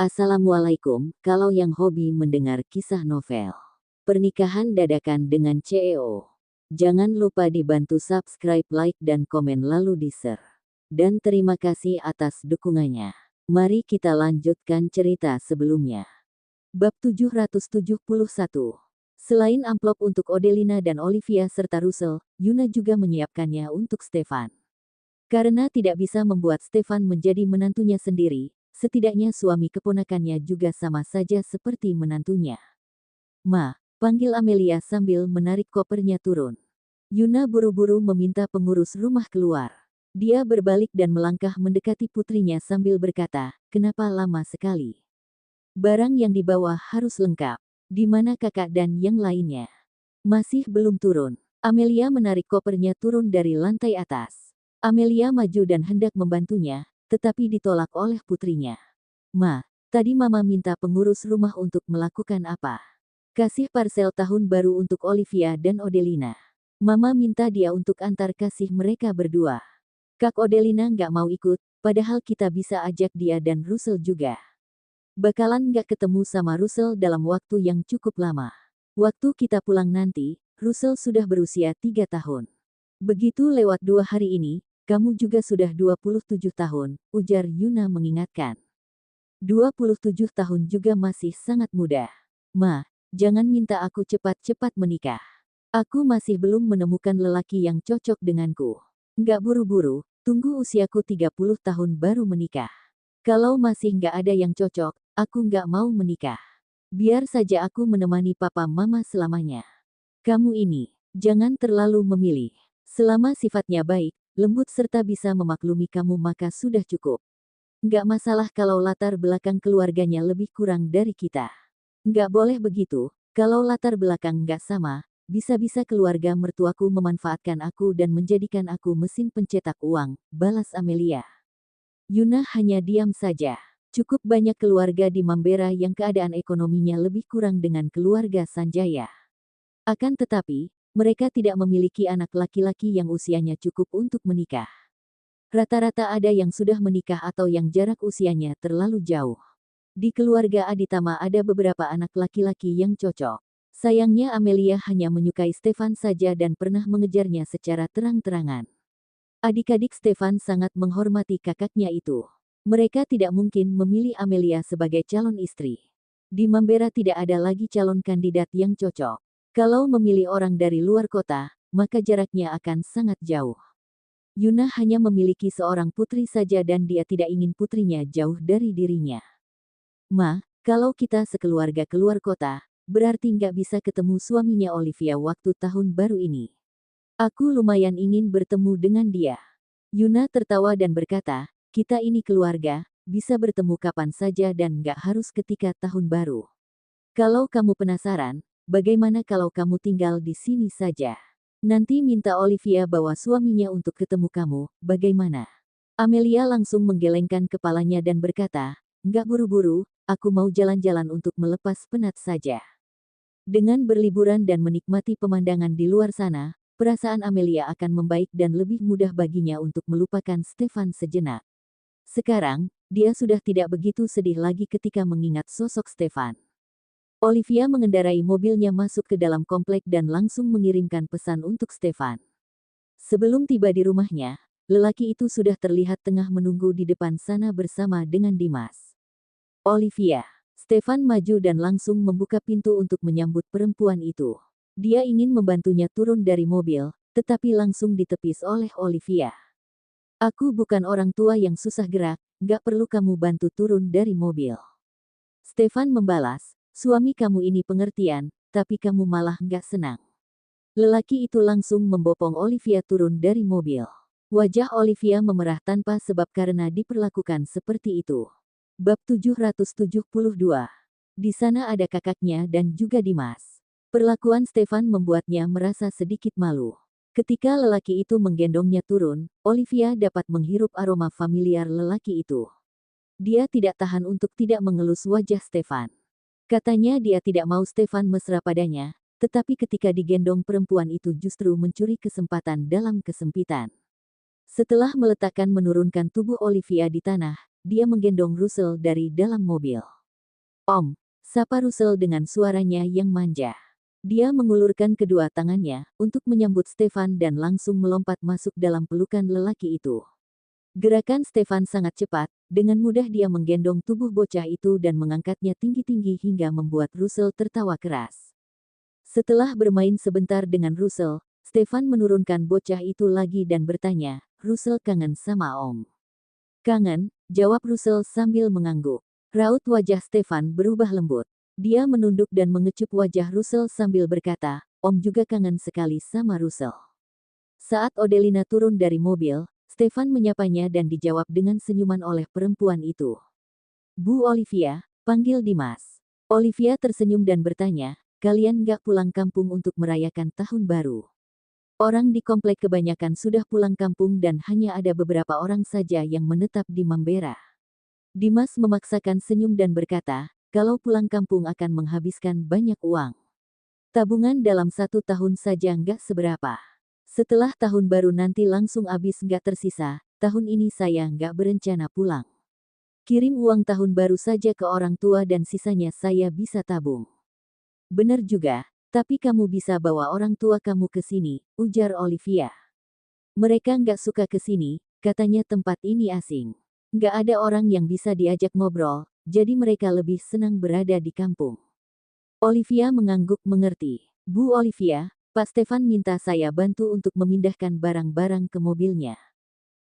Assalamualaikum, kalau yang hobi mendengar kisah novel. Pernikahan dadakan dengan CEO. Jangan lupa dibantu subscribe, like, dan komen lalu di-share. Dan terima kasih atas dukungannya. Mari kita lanjutkan cerita sebelumnya. Bab 771. Selain amplop untuk Odelina dan Olivia serta Russell, Yuna juga menyiapkannya untuk Stefan. Karena tidak bisa membuat Stefan menjadi menantunya sendiri, setidaknya suami keponakannya juga sama saja seperti menantunya. "Ma," panggil Amelia sambil menarik kopernya turun. Yuna buru-buru meminta pengurus rumah keluar. Dia berbalik dan melangkah mendekati putrinya sambil berkata, "Kenapa lama sekali? Barang yang dibawa harus lengkap. Di mana kakak dan yang lainnya?" "Masih belum turun." Amelia menarik kopernya turun dari lantai atas. Amelia maju dan hendak membantunya, tetapi ditolak oleh putrinya. "Ma, tadi Mama minta pengurus rumah untuk melakukan apa?" "Kasih parsel tahun baru untuk Olivia dan Odelina. Mama minta dia untuk antar kasih mereka berdua." "Kak Odelina nggak mau ikut, padahal kita bisa ajak dia dan Russell juga." "Bakalan nggak ketemu sama Russell dalam waktu yang cukup lama. Waktu kita pulang nanti, Russell sudah berusia 3 tahun. Begitu lewat 2 hari ini, kamu juga sudah 27 tahun, ujar Yuna mengingatkan. 27 tahun juga masih sangat muda. "Ma, jangan minta aku cepat-cepat menikah. Aku masih belum menemukan lelaki yang cocok denganku. Nggak buru-buru, tunggu usiaku 30 tahun baru menikah. Kalau masih nggak ada yang cocok, aku nggak mau menikah. Biar saja aku menemani papa mama selamanya. Kamu ini, jangan terlalu memilih. Selama sifatnya baik, lembut serta bisa memaklumi kamu maka sudah cukup. Nggak masalah kalau latar belakang keluarganya lebih kurang dari kita. Nggak boleh begitu, kalau latar belakang nggak sama, bisa-bisa keluarga mertuaku memanfaatkan aku dan menjadikan aku mesin pencetak uang," balas Amelia. Yuna hanya diam saja. Cukup banyak keluarga di Mambera yang keadaan ekonominya lebih kurang dengan keluarga Sanjaya. Akan tetapi, mereka tidak memiliki anak laki-laki yang usianya cukup untuk menikah. Rata-rata ada yang sudah menikah atau yang jarak usianya terlalu jauh. Di keluarga Aditama ada beberapa anak laki-laki yang cocok. Sayangnya Amelia hanya menyukai Stefan saja dan pernah mengejarnya secara terang-terangan. Adik-adik Stefan sangat menghormati kakaknya itu. Mereka tidak mungkin memilih Amelia sebagai calon istri. Di Mambera tidak ada lagi calon kandidat yang cocok. Kalau memilih orang dari luar kota, maka jaraknya akan sangat jauh. Yuna hanya memiliki seorang putri saja dan dia tidak ingin putrinya jauh dari dirinya. "Ma, kalau kita sekeluarga keluar kota, berarti nggak bisa ketemu suaminya Olivia waktu tahun baru ini. Aku lumayan ingin bertemu dengan dia." Yuna tertawa dan berkata, "Kita ini keluarga, bisa bertemu kapan saja dan nggak harus ketika tahun baru. Kalau kamu penasaran, bagaimana kalau kamu tinggal di sini saja? Nanti minta Olivia bawa suaminya untuk ketemu kamu, bagaimana?" Amelia langsung menggelengkan kepalanya dan berkata, "Nggak buru-buru, aku mau jalan-jalan untuk melepas penat saja." Dengan berliburan dan menikmati pemandangan di luar sana, perasaan Amelia akan membaik dan lebih mudah baginya untuk melupakan Stefan sejenak. Sekarang, dia sudah tidak begitu sedih lagi ketika mengingat sosok Stefan. Olivia mengendarai mobilnya masuk ke dalam komplek dan langsung mengirimkan pesan untuk Stefan. Sebelum tiba di rumahnya, lelaki itu sudah terlihat tengah menunggu di depan sana bersama dengan Dimas. "Olivia." Stefan maju dan langsung membuka pintu untuk menyambut perempuan itu. Dia ingin membantunya turun dari mobil, tetapi langsung ditepis oleh Olivia. "Aku bukan orang tua yang susah gerak, gak perlu kamu bantu turun dari mobil." Stefan membalas, "Suami kamu ini pengertian, tapi kamu malah gak senang." Lelaki itu langsung membopong Olivia turun dari mobil. Wajah Olivia memerah tanpa sebab karena diperlakukan seperti itu. Bab 772. Di sana ada kakaknya dan juga Dimas. Perlakuan Stefan membuatnya merasa sedikit malu. Ketika lelaki itu menggendongnya turun, Olivia dapat menghirup aroma familiar lelaki itu. Dia tidak tahan untuk tidak mengelus wajah Stefan. Katanya dia tidak mau Stefan mesra padanya, tetapi ketika digendong perempuan itu justru mencuri kesempatan dalam kesempitan. Setelah meletakkan menurunkan tubuh Olivia di tanah, dia menggendong Russell dari dalam mobil. "Om," sapa Russell dengan suaranya yang manja. Dia mengulurkan kedua tangannya untuk menyambut Stefan dan langsung melompat masuk dalam pelukan lelaki itu. Gerakan Stefan sangat cepat, dengan mudah dia menggendong tubuh bocah itu dan mengangkatnya tinggi-tinggi hingga membuat Russell tertawa keras. Setelah bermain sebentar dengan Russell, Stefan menurunkan bocah itu lagi dan bertanya, "Russell kangen sama Om?" "Kangen," jawab Russell sambil mengangguk. Raut wajah Stefan berubah lembut. Dia menunduk dan mengecup wajah Russell sambil berkata, "Om juga kangen sekali sama Russell." Saat Odelina turun dari mobil, Stefan menyapanya dan dijawab dengan senyuman oleh perempuan itu. "Bu Olivia," panggil Dimas. Olivia tersenyum dan bertanya, "Kalian nggak pulang kampung untuk merayakan tahun baru?" Orang di komplek kebanyakan sudah pulang kampung dan hanya ada beberapa orang saja yang menetap di Mambera. Dimas memaksakan senyum dan berkata, "Kalau pulang kampung akan menghabiskan banyak uang. Tabungan dalam 1 tahun saja nggak seberapa. Setelah tahun baru nanti langsung habis nggak tersisa, tahun ini saya nggak berencana pulang. Kirim uang tahun baru saja ke orang tua dan sisanya saya bisa tabung." "Benar juga, tapi kamu bisa bawa orang tua kamu ke sini," ujar Olivia. "Mereka nggak suka ke sini, katanya tempat ini asing. Nggak ada orang yang bisa diajak ngobrol, jadi mereka lebih senang berada di kampung." Olivia mengangguk mengerti. "Bu Olivia, Pak Stefan minta saya bantu untuk memindahkan barang-barang ke mobilnya.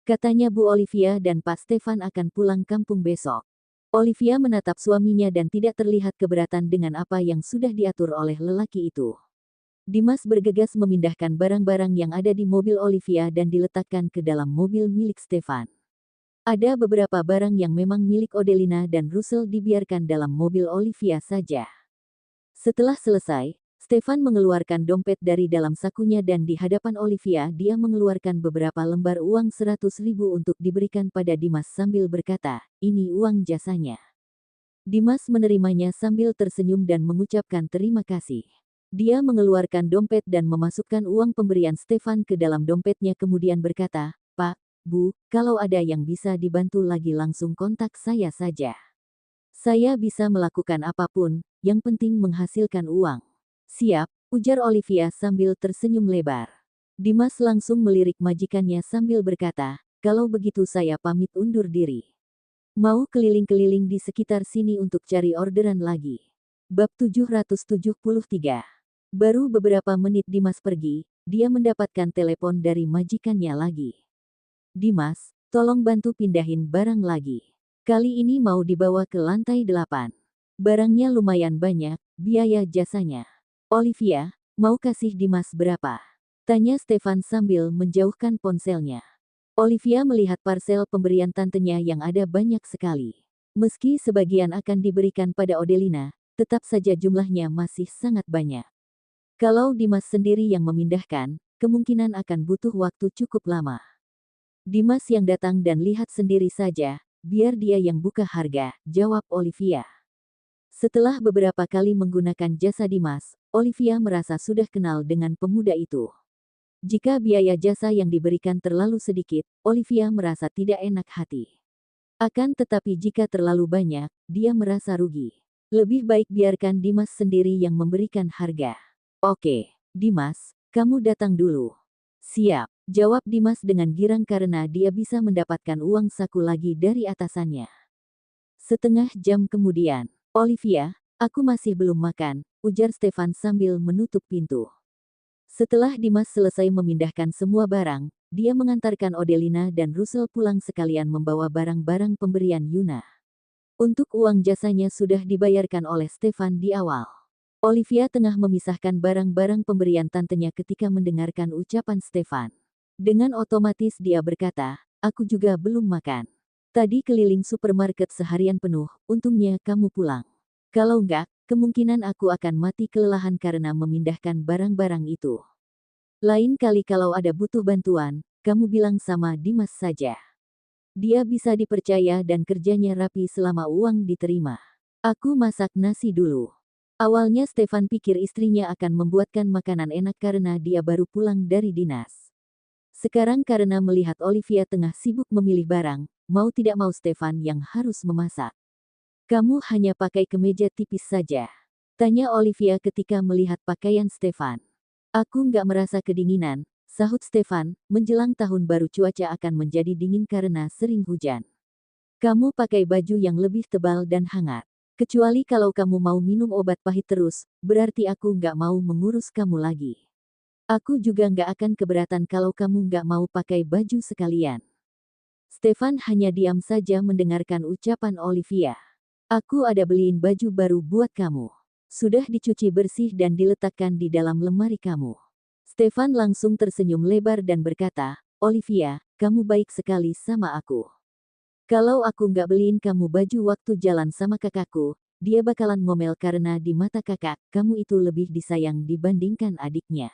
Katanya Bu Olivia dan Pak Stefan akan pulang kampung besok." Olivia menatap suaminya dan tidak terlihat keberatan dengan apa yang sudah diatur oleh lelaki itu. Dimas bergegas memindahkan barang-barang yang ada di mobil Olivia dan diletakkan ke dalam mobil milik Stefan. Ada beberapa barang yang memang milik Odelina dan Russell dibiarkan dalam mobil Olivia saja. Setelah selesai, Stefan mengeluarkan dompet dari dalam sakunya dan di hadapan Olivia dia mengeluarkan beberapa lembar uang 100.000 untuk diberikan pada Dimas sambil berkata, "Ini uang jasanya." Dimas menerimanya sambil tersenyum dan mengucapkan terima kasih. Dia mengeluarkan dompet dan memasukkan uang pemberian Stefan ke dalam dompetnya kemudian berkata, "Pak, Bu, kalau ada yang bisa dibantu lagi langsung kontak saya saja. Saya bisa melakukan apapun, yang penting menghasilkan uang." "Siap," ujar Olivia sambil tersenyum lebar. Dimas langsung melirik majikannya sambil berkata, "Kalau begitu saya pamit undur diri. Mau keliling-keliling di sekitar sini untuk cari orderan lagi." Bab 773. Baru beberapa menit Dimas pergi, dia mendapatkan telepon dari majikannya lagi. "Dimas, tolong bantu pindahin barang lagi. Kali ini mau dibawa ke lantai 8. Barangnya lumayan banyak, biaya jasanya." "Olivia, mau kasih Dimas berapa?" tanya Stefan sambil menjauhkan ponselnya. Olivia melihat parsel pemberian tantenya yang ada banyak sekali. Meski sebagian akan diberikan pada Odelina, tetap saja jumlahnya masih sangat banyak. Kalau Dimas sendiri yang memindahkan, kemungkinan akan butuh waktu cukup lama. "Dimas yang datang dan lihat sendiri saja, biar dia yang buka harga," jawab Olivia. Setelah beberapa kali menggunakan jasa Dimas, Olivia merasa sudah kenal dengan pemuda itu. Jika biaya jasa yang diberikan terlalu sedikit, Olivia merasa tidak enak hati. Akan tetapi jika terlalu banyak, dia merasa rugi. Lebih baik biarkan Dimas sendiri yang memberikan harga. "Oke, Dimas, kamu datang dulu." "Siap," jawab Dimas dengan girang karena dia bisa mendapatkan uang saku lagi dari atasannya. Setengah jam kemudian, "Olivia, aku masih belum makan," ujar Stefan sambil menutup pintu. Setelah Dimas selesai memindahkan semua barang, dia mengantarkan Odelina dan Russell pulang sekalian membawa barang-barang pemberian Yuna. Untuk uang jasanya sudah dibayarkan oleh Stefan di awal. Olivia tengah memisahkan barang-barang pemberian tantenya ketika mendengarkan ucapan Stefan. Dengan otomatis dia berkata, "Aku juga belum makan. Tadi keliling supermarket seharian penuh, untungnya kamu pulang. Kalau enggak, kemungkinan aku akan mati kelelahan karena memindahkan barang-barang itu. Lain kali kalau ada butuh bantuan, kamu bilang sama Dimas saja. Dia bisa dipercaya dan kerjanya rapi selama uang diterima. Aku masak nasi dulu." Awalnya Stefan pikir istrinya akan membuatkan makanan enak karena dia baru pulang dari dinas. Sekarang karena melihat Olivia tengah sibuk memilih barang, mau tidak mau Stefan yang harus memasak. Kamu hanya pakai kemeja tipis saja? Tanya Olivia ketika melihat pakaian Stefan. Aku nggak merasa kedinginan, sahut Stefan, menjelang tahun baru cuaca akan menjadi dingin karena sering hujan. Kamu pakai baju yang lebih tebal dan hangat. Kecuali kalau kamu mau minum obat pahit terus, berarti aku nggak mau mengurus kamu lagi. Aku juga nggak akan keberatan kalau kamu nggak mau pakai baju sekalian. Stefan hanya diam saja mendengarkan ucapan Olivia. Aku ada beliin baju baru buat kamu. Sudah dicuci bersih dan diletakkan di dalam lemari kamu. Stefan langsung tersenyum lebar dan berkata, Olivia, kamu baik sekali sama aku. Kalau aku nggak beliin kamu baju waktu jalan sama kakakku, dia bakalan ngomel karena di mata kakak, kamu itu lebih disayang dibandingkan adiknya.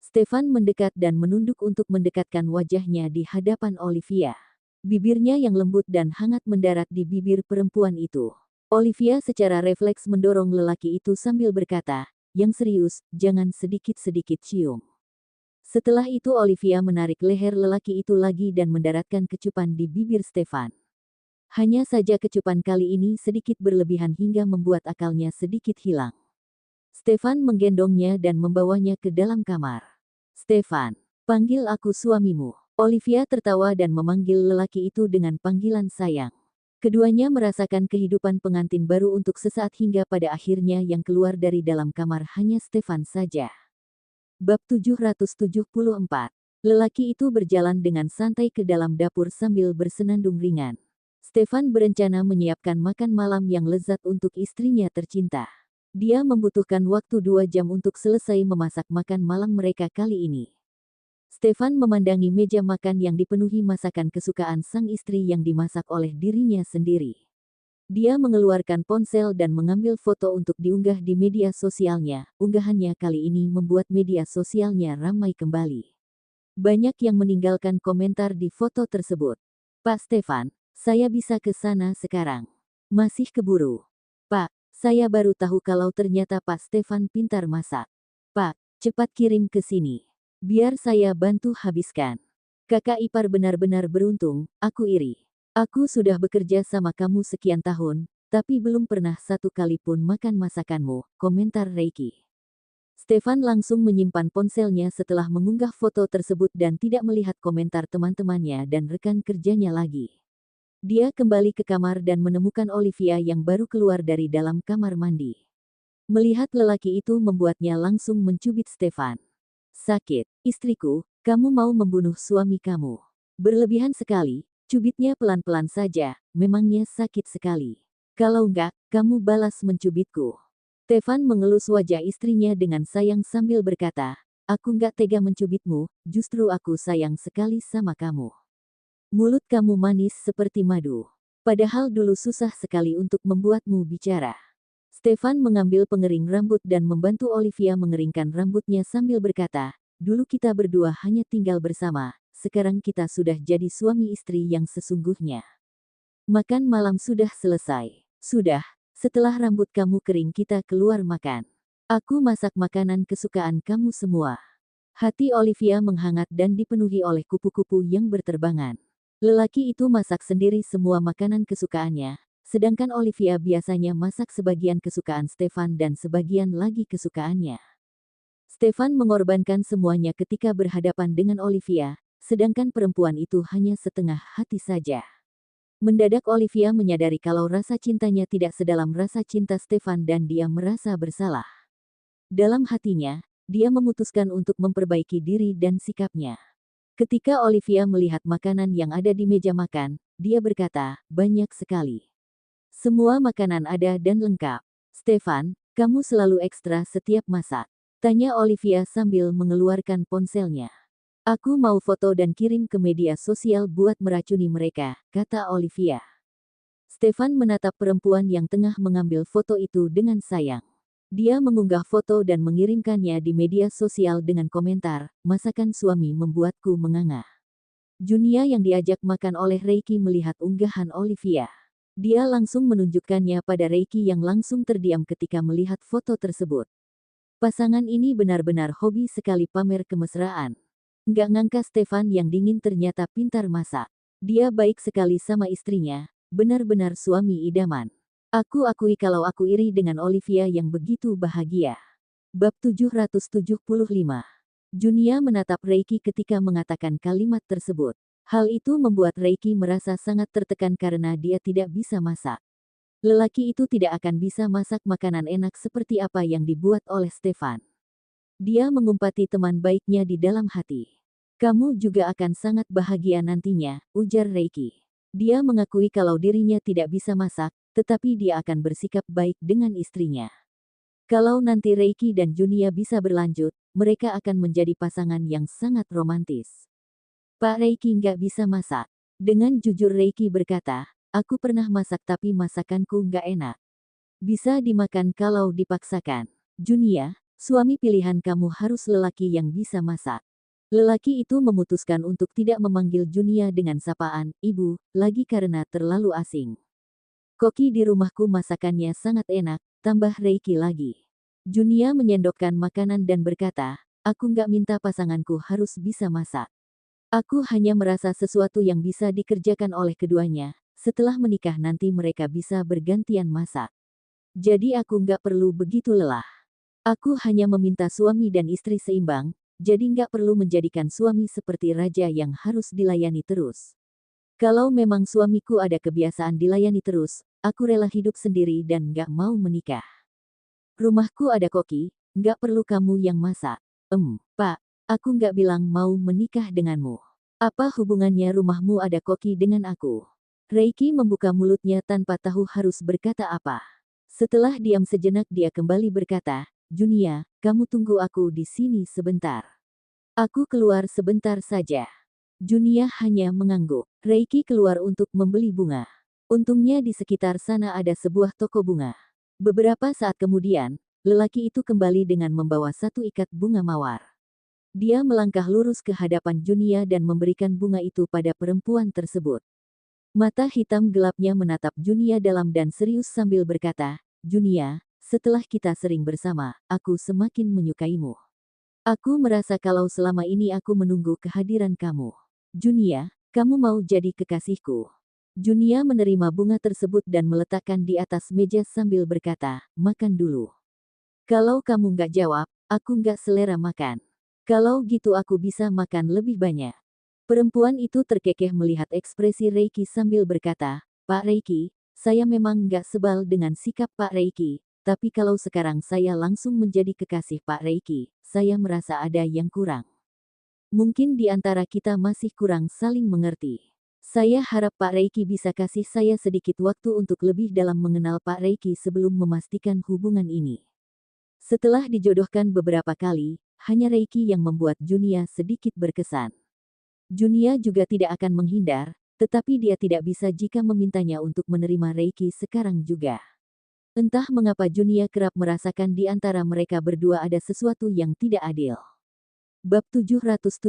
Stefan mendekat dan menunduk untuk mendekatkan wajahnya di hadapan Olivia. Bibirnya yang lembut dan hangat mendarat di bibir perempuan itu. Olivia secara refleks mendorong lelaki itu sambil berkata, yang serius, jangan sedikit-sedikit cium. Setelah itu Olivia menarik leher lelaki itu lagi dan mendaratkan kecupan di bibir Stefan. Hanya saja kecupan kali ini sedikit berlebihan hingga membuat akalnya sedikit hilang. Stefan menggendongnya dan membawanya ke dalam kamar. Stefan, panggil aku suamimu. Olivia tertawa dan memanggil lelaki itu dengan panggilan sayang. Keduanya merasakan kehidupan pengantin baru untuk sesaat hingga pada akhirnya yang keluar dari dalam kamar hanya Stefan saja. Bab 774. Lelaki itu berjalan dengan santai ke dalam dapur sambil bersenandung ringan. Stefan berencana menyiapkan makan malam yang lezat untuk istrinya tercinta. Dia membutuhkan waktu 2 jam untuk selesai memasak makan malam mereka kali ini. Stefan memandangi meja makan yang dipenuhi masakan kesukaan sang istri yang dimasak oleh dirinya sendiri. Dia mengeluarkan ponsel dan mengambil foto untuk diunggah di media sosialnya. Unggahannya kali ini membuat media sosialnya ramai kembali. Banyak yang meninggalkan komentar di foto tersebut. Pak Stefan, saya bisa ke sana sekarang. Masih keburu. Pak, saya baru tahu kalau ternyata Pak Stefan pintar masak. Pak, cepat kirim ke sini. Biar saya bantu habiskan. Kakak ipar benar-benar beruntung, aku iri. Aku sudah bekerja sama kamu sekian tahun, tapi belum pernah satu kali pun makan masakanmu, komentar Reiki. Stefan langsung menyimpan ponselnya setelah mengunggah foto tersebut dan tidak melihat komentar teman-temannya dan rekan kerjanya lagi. Dia kembali ke kamar dan menemukan Olivia yang baru keluar dari dalam kamar mandi. Melihat lelaki itu membuatnya langsung mencubit Stefan. Sakit, istriku, kamu mau membunuh suami kamu. Berlebihan sekali, cubitnya pelan-pelan saja, memangnya sakit sekali. Kalau enggak, kamu balas mencubitku. Stefan mengelus wajah istrinya dengan sayang sambil berkata, aku enggak tega mencubitmu, justru aku sayang sekali sama kamu. Mulut kamu manis seperti madu. Padahal dulu susah sekali untuk membuatmu bicara. Stefan mengambil pengering rambut dan membantu Olivia mengeringkan rambutnya sambil berkata, dulu kita berdua hanya tinggal bersama, sekarang kita sudah jadi suami istri yang sesungguhnya. Makan malam sudah selesai. Sudah, setelah rambut kamu kering kita keluar makan. Aku masak makanan kesukaan kamu semua. Hati Olivia menghangat dan dipenuhi oleh kupu-kupu yang berterbangan. Lelaki itu masak sendiri semua makanan kesukaannya. Sedangkan Olivia biasanya masak sebagian kesukaan Stefan dan sebagian lagi kesukaannya. Stefan mengorbankan semuanya ketika berhadapan dengan Olivia, sedangkan perempuan itu hanya setengah hati saja. Mendadak Olivia menyadari kalau rasa cintanya tidak sedalam rasa cinta Stefan dan dia merasa bersalah. Dalam hatinya, dia memutuskan untuk memperbaiki diri dan sikapnya. Ketika Olivia melihat makanan yang ada di meja makan, dia berkata, banyak sekali. Semua makanan ada dan lengkap. Stefan, kamu selalu ekstra setiap masak. Tanya Olivia sambil mengeluarkan ponselnya. Aku mau foto dan kirim ke media sosial buat meracuni mereka, kata Olivia. Stefan menatap perempuan yang tengah mengambil foto itu dengan sayang. Dia mengunggah foto dan mengirimkannya di media sosial dengan komentar, masakan suami membuatku menganga. Junia yang diajak makan oleh Reiki melihat unggahan Olivia. Dia langsung menunjukkannya pada Reiki yang langsung terdiam ketika melihat foto tersebut. Pasangan ini benar-benar hobi sekali pamer kemesraan. Nggak ngangka Stefan yang dingin ternyata pintar masak. Dia baik sekali sama istrinya, benar-benar suami idaman. Aku akui kalau aku iri dengan Olivia yang begitu bahagia. Bab 775. Junia menatap Reiki ketika mengatakan kalimat tersebut. Hal itu membuat Reiki merasa sangat tertekan karena dia tidak bisa masak. Lelaki itu tidak akan bisa masak makanan enak seperti apa yang dibuat oleh Stefan. Dia mengumpati teman baiknya di dalam hati. Kamu juga akan sangat bahagia nantinya, ujar Reiki. Dia mengakui kalau dirinya tidak bisa masak, tetapi dia akan bersikap baik dengan istrinya. Kalau nanti Reiki dan Junia bisa berlanjut, mereka akan menjadi pasangan yang sangat romantis. Pak Reiki nggak bisa masak. Dengan jujur Reiki berkata, aku pernah masak tapi masakanku nggak enak. Bisa dimakan kalau dipaksakan. Junia, suami pilihan kamu harus lelaki yang bisa masak. Lelaki itu memutuskan untuk tidak memanggil Junia dengan sapaan, ibu, lagi karena terlalu asing. Koki di rumahku masakannya sangat enak, tambah Reiki lagi. Junia menyendokkan makanan dan berkata, aku nggak minta pasanganku harus bisa masak. Aku hanya merasa sesuatu yang bisa dikerjakan oleh keduanya. Setelah menikah nanti mereka bisa bergantian masak. Jadi aku nggak perlu begitu lelah. Aku hanya meminta suami dan istri seimbang, jadi nggak perlu menjadikan suami seperti raja yang harus dilayani terus. Kalau memang suamiku ada kebiasaan dilayani terus, aku rela hidup sendiri dan nggak mau menikah. Rumahku ada koki, nggak perlu kamu yang masak. Pak, aku nggak bilang mau menikah denganmu. Apa hubungannya rumahmu ada koki dengan aku? Reiki membuka mulutnya tanpa tahu harus berkata apa. Setelah diam sejenak dia kembali berkata, Junia, kamu tunggu aku di sini sebentar. Aku keluar sebentar saja. Junia hanya mengangguk. Reiki keluar untuk membeli bunga. Untungnya di sekitar sana ada sebuah toko bunga. Beberapa saat kemudian, lelaki itu kembali dengan membawa satu ikat bunga mawar. Dia melangkah lurus ke hadapan Junia dan memberikan bunga itu pada perempuan tersebut. Mata hitam gelapnya menatap Junia dalam dan serius sambil berkata, Junia, setelah kita sering bersama, aku semakin menyukaimu. Aku merasa kalau selama ini aku menunggu kehadiran kamu. Junia, kamu mau jadi kekasihku. Junia menerima bunga tersebut dan meletakkan di atas meja sambil berkata, makan dulu. Kalau kamu nggak jawab, aku nggak selera makan. Kalau gitu aku bisa makan lebih banyak. Perempuan itu terkekeh melihat ekspresi Reiki sambil berkata, Pak Reiki, saya memang nggak sebal dengan sikap Pak Reiki, tapi kalau sekarang saya langsung menjadi kekasih Pak Reiki, saya merasa ada yang kurang. Mungkin di antara kita masih kurang saling mengerti. Saya harap Pak Reiki bisa kasih saya sedikit waktu untuk lebih dalam mengenal Pak Reiki sebelum memastikan hubungan ini. Setelah dijodohkan beberapa kali, hanya Reiki yang membuat Junia sedikit berkesan. Junia juga tidak akan menghindar, tetapi dia tidak bisa jika memintanya untuk menerima Reiki sekarang juga. Entah mengapa Junia kerap merasakan di antara mereka berdua ada sesuatu yang tidak adil. Bab 776.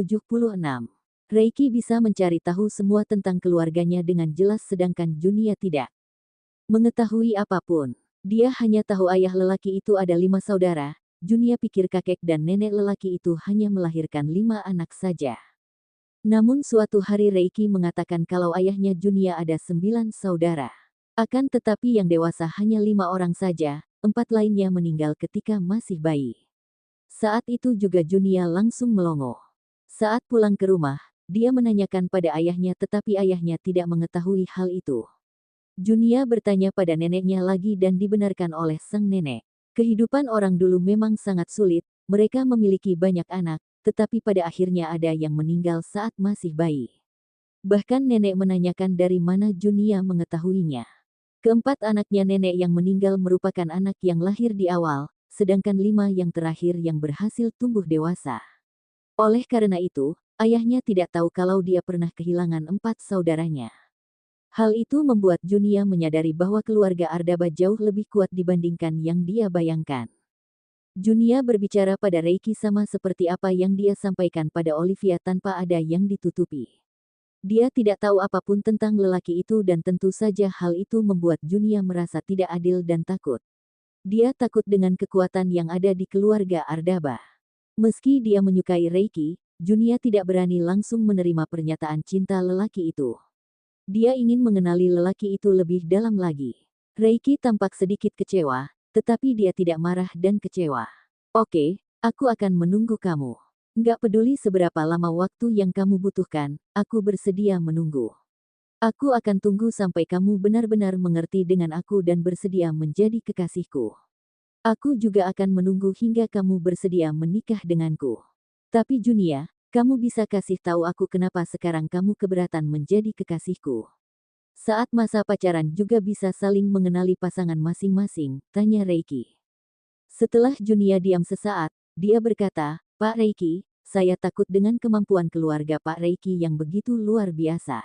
Reiki bisa mencari tahu semua tentang keluarganya dengan jelas sedangkan Junia tidak mengetahui apapun. Dia hanya tahu ayah lelaki itu ada 5 saudara. Junia pikir kakek dan nenek lelaki itu hanya melahirkan 5 anak saja. Namun suatu hari Reiki mengatakan kalau ayahnya Junia ada 9 saudara. Akan tetapi yang dewasa hanya 5 orang saja, 4 lainnya meninggal ketika masih bayi. Saat itu juga Junia langsung melongo. Saat pulang ke rumah, dia menanyakan pada ayahnya tetapi ayahnya tidak mengetahui hal itu. Junia bertanya pada neneknya lagi dan dibenarkan oleh sang nenek. Kehidupan orang dulu memang sangat sulit, mereka memiliki banyak anak, tetapi pada akhirnya ada yang meninggal saat masih bayi. Bahkan nenek menanyakan dari mana Junia mengetahuinya. Keempat anaknya nenek yang meninggal merupakan anak yang lahir di awal, sedangkan 5 yang terakhir yang berhasil tumbuh dewasa. Oleh karena itu, ayahnya tidak tahu kalau dia pernah kehilangan 4 saudaranya. Hal itu membuat Junia menyadari bahwa keluarga Ardaba jauh lebih kuat dibandingkan yang dia bayangkan. Junia berbicara pada Reiki sama seperti apa yang dia sampaikan pada Olivia tanpa ada yang ditutupi. Dia tidak tahu apapun tentang lelaki itu dan tentu saja hal itu membuat Junia merasa tidak adil dan takut. Dia takut dengan kekuatan yang ada di keluarga Ardaba. Meski dia menyukai Reiki, Junia tidak berani langsung menerima pernyataan cinta lelaki itu. Dia ingin mengenali lelaki itu lebih dalam lagi. Reiki tampak sedikit kecewa, tetapi dia tidak marah dan kecewa. Oke, aku akan menunggu kamu. Nggak peduli seberapa lama waktu yang kamu butuhkan, aku bersedia menunggu. Aku akan tunggu sampai kamu benar-benar mengerti dengan aku dan bersedia menjadi kekasihku. Aku juga akan menunggu hingga kamu bersedia menikah denganku. Tapi Junia, kamu bisa kasih tahu aku kenapa sekarang kamu keberatan menjadi kekasihku? Saat masa pacaran juga bisa saling mengenali pasangan masing-masing, tanya Reiki. Setelah Junia diam sesaat, dia berkata, Pak Reiki, saya takut dengan kemampuan keluarga Pak Reiki yang begitu luar biasa.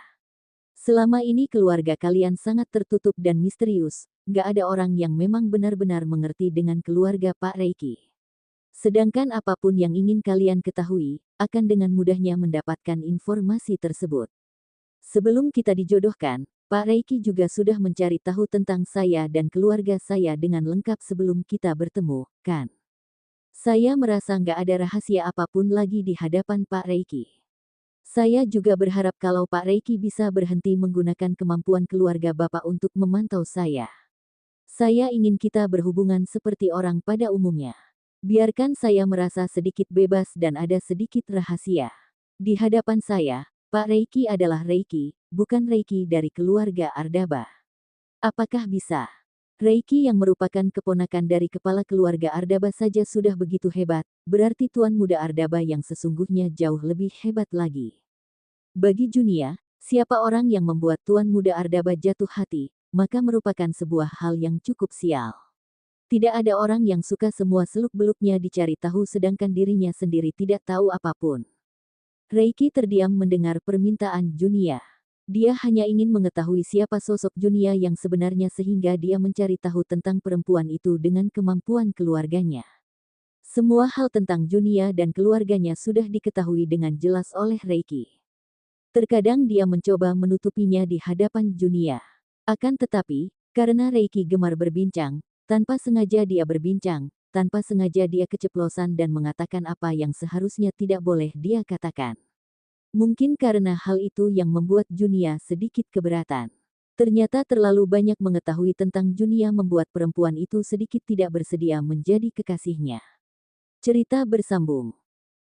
Selama ini keluarga kalian sangat tertutup dan misterius, nggak ada orang yang memang benar-benar mengerti dengan keluarga Pak Reiki. Sedangkan apapun yang ingin kalian ketahui, akan dengan mudahnya mendapatkan informasi tersebut. Sebelum kita dijodohkan, Pak Reiki juga sudah mencari tahu tentang saya dan keluarga saya dengan lengkap sebelum kita bertemu, kan? Saya merasa nggak ada rahasia apapun lagi di hadapan Pak Reiki. Saya juga berharap kalau Pak Reiki bisa berhenti menggunakan kemampuan keluarga Bapak untuk memantau saya. Saya ingin kita berhubungan seperti orang pada umumnya. Biarkan saya merasa sedikit bebas dan ada sedikit rahasia. Di hadapan saya, Pak Reiki adalah Reiki, bukan Reiki dari keluarga Ardaba. Apakah bisa? Reiki yang merupakan keponakan dari kepala keluarga Ardaba saja sudah begitu hebat, berarti Tuan Muda Ardaba yang sesungguhnya jauh lebih hebat lagi. Bagi Junia, siapa orang yang membuat Tuan Muda Ardaba jatuh hati, maka merupakan sebuah hal yang cukup sial. Tidak ada orang yang suka semua seluk-beluknya dicari tahu sedangkan dirinya sendiri tidak tahu apapun. Reiki terdiam mendengar permintaan Junia. Dia hanya ingin mengetahui siapa sosok Junia yang sebenarnya sehingga dia mencari tahu tentang perempuan itu dengan kemampuan keluarganya. Semua hal tentang Junia dan keluarganya sudah diketahui dengan jelas oleh Reiki. Terkadang dia mencoba menutupinya di hadapan Junia. Akan tetapi, karena Reiki gemar berbincang, tanpa sengaja dia berbincang, tanpa sengaja dia keceplosan dan mengatakan apa yang seharusnya tidak boleh dia katakan. Mungkin karena hal itu yang membuat Junia sedikit keberatan. Ternyata terlalu banyak mengetahui tentang Junia membuat perempuan itu sedikit tidak bersedia menjadi kekasihnya. Cerita bersambung.